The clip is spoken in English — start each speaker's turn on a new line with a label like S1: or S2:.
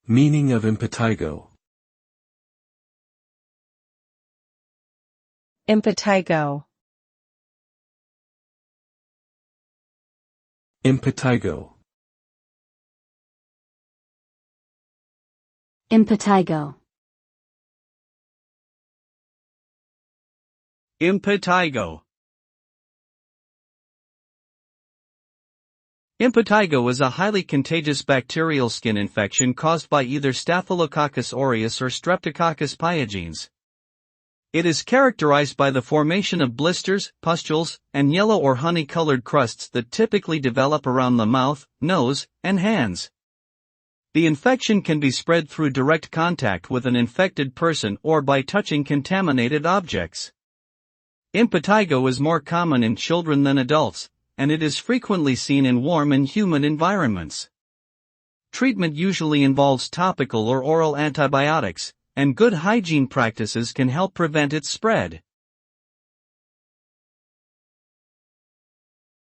S1: Meaning of impetigo.
S2: Impetigo.
S1: Impetigo.
S3: Impetigo.
S4: Impetigo. Impetigo is a highly contagious bacterial skin infection caused by either Staphylococcus aureus or Streptococcus pyogenes. It is characterized by the formation of blisters, pustules, and yellow or honey-colored crusts that typically develop around the mouth, nose, and hands. The infection can be spread through direct contact with an infected person or by touching contaminated objects. Impetigo is more common in children than adults, and it is frequently seen in warm and humid environments. Treatment usually involves topical or oral antibiotics, and good hygiene practices can help prevent its spread.